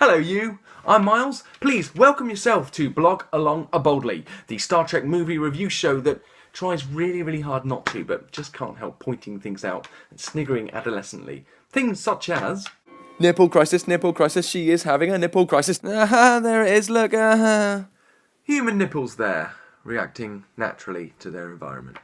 Hello you, I'm Miles. Please welcome yourself to BlogalongaBoldly, the Star Trek movie review show that tries really hard not to, but just can't help pointing things out and sniggering adolescently. Things such as... Nipple crisis, she is having a nipple crisis. There it is, look, human nipples there, reacting naturally to their environment.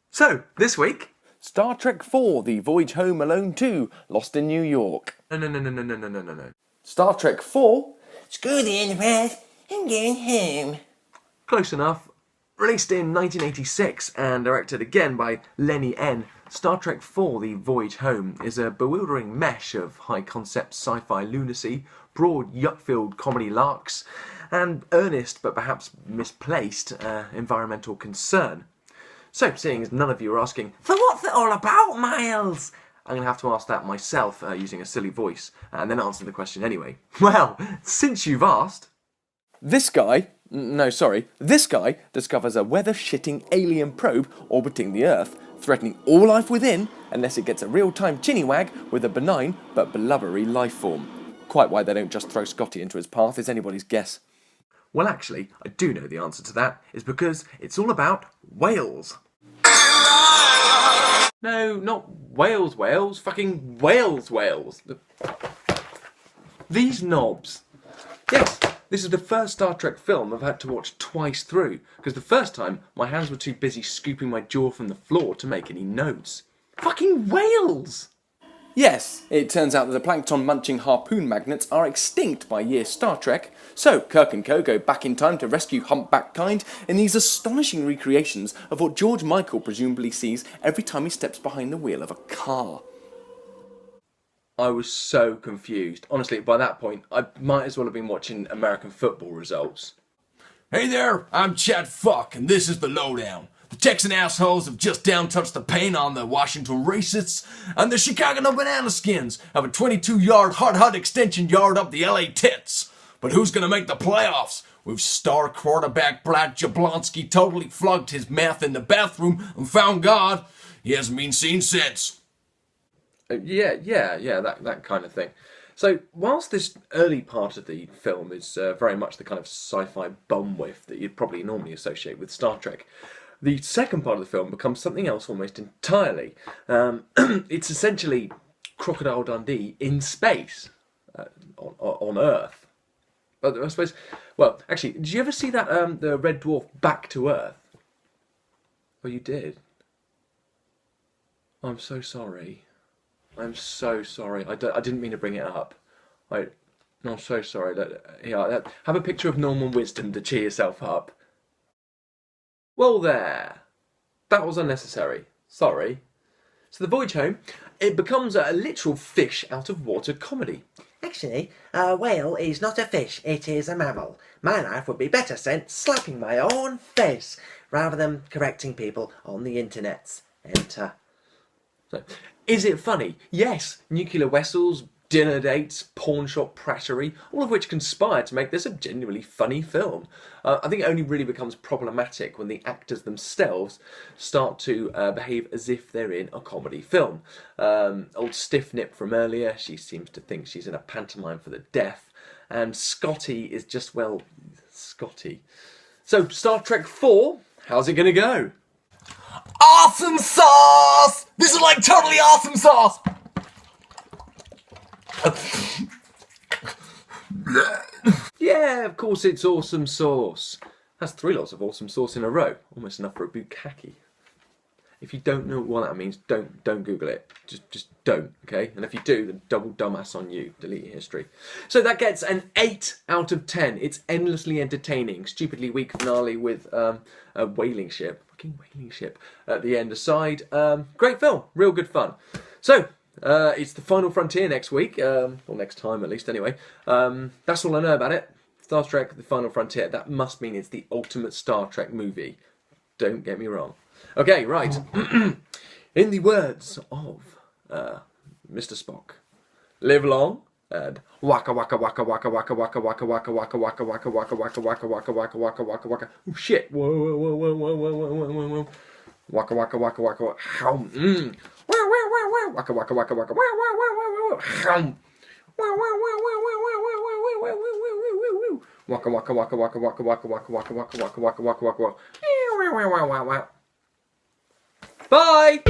So, this week... Star Trek 4, The Voyage Home Alone 2, Lost in New York. No. Star Trek 4? Screw the Enterprise, I'm going home. Close enough. Released in 1986 and directed again by Lenny N., Star Trek 4 The Voyage Home is a bewildering mesh of high-concept sci-fi lunacy, broad yuck-filled comedy larks, and earnest but perhaps misplaced environmental concern. So, seeing as none of you are asking, so what's it all about, Miles? I'm going to have to ask that myself using a silly voice, and then answer the question anyway. Well, since you've asked... This guy discovers a weather-shitting alien probe orbiting the Earth, threatening all life within unless it gets a real-time chinny-wag with a benign but blubbery life form. Quite why they don't just throw Scotty into his path is anybody's guess. Well, actually, I do know the answer to that. It's because it's all about whales. No, not whales. Fucking whales. These knobs. Yes, this is the first Star Trek film I've had to watch twice through, because the first time my hands were too busy scooping my jaw from the floor to make any notes. Fucking whales! Yes, it turns out that the plankton-munching harpoon magnets are extinct by year Star Trek, so Kirk and co go back in time to rescue humpback kind in these astonishing recreations of what George Michael presumably sees every time he steps behind the wheel of a car. I was so confused. Honestly, by that point, I might as well have been watching American football results. Hey there, I'm Chad Fuck, and this is The Lowdown. The Texan assholes have just down-touched the paint on the Washington racists, and the Chicago banana skins have a 22-yard hard extension yard up the LA tits. But who's gonna make the playoffs? With star quarterback Brad Jablonski totally flunked his math in the bathroom and found God. He hasn't been seen since. Yeah, that kind of thing. So, whilst this early part of the film is very much the kind of sci-fi bum whiff that you'd probably normally associate with Star Trek, the second part of the film becomes something else almost entirely. It's essentially Crocodile Dundee in space, on Earth. But I suppose, well, actually, did you ever see that, the Red Dwarf Back to Earth? Oh, you did? I'm so sorry. I'm so sorry. I didn't mean to bring it up. I'm so sorry. Have a picture of Norman Wisdom to cheer yourself up. Well, there. That was unnecessary. Sorry. So the Voyage Home, it becomes a literal fish out of water comedy. Actually, a whale is not a fish, it is a mammal. My life would be better spent slapping my own face rather than correcting people on the internet. Enter. So, is it funny? Yes. Nuclear vessels, dinner dates, pawn shop prattery, all of which conspire to make this a genuinely funny film. I think it only really becomes problematic when the actors themselves start to behave as if they're in a comedy film. Old Stiff Nip from earlier, she seems to think she's in a pantomime for the deaf, and Scotty is just, well, Scotty. So, Star Trek 4, how's it going to go? Awesome sauce! This is like totally awesome sauce! Yeah, of course it's awesome sauce. That's 3 lots of awesome sauce in a row. Almost enough for a bukkake. If you don't know what that means, don't Google it. Just don't, okay? And if you do, then double dumbass on you. Delete your history. So that gets an 8 out of 10. It's endlessly entertaining. Stupidly weak finale with a whaling ship. Fucking whaling ship at the end aside. Great film. Real good fun. So, it's the final frontier next week. Or next time at least anyway. That's all I know about it. Star Trek, The Final Frontier. That must mean it's the ultimate Star Trek movie. Don't get me wrong. Okay, right. In the words of Mr. Spock, live long and waka waka waka waka waka waka waka waka waka waka waka waka waka waka waka waka waka waka waka. Oh shit! Whoa whoa whoa whoa whoa whoa whoa whoa whoa. Waka waka waka waka. Hum. Mm. Wow wow wow wow. Waka waka waka waka. Wow wow wow wow wow. Hum. Wow wow wow wow wow wow wow wow wow wow wow wow. Waka waka waka waka waka waka waka waka waka waka waka waka waka waka. Wow wow wow wow wow. Bye.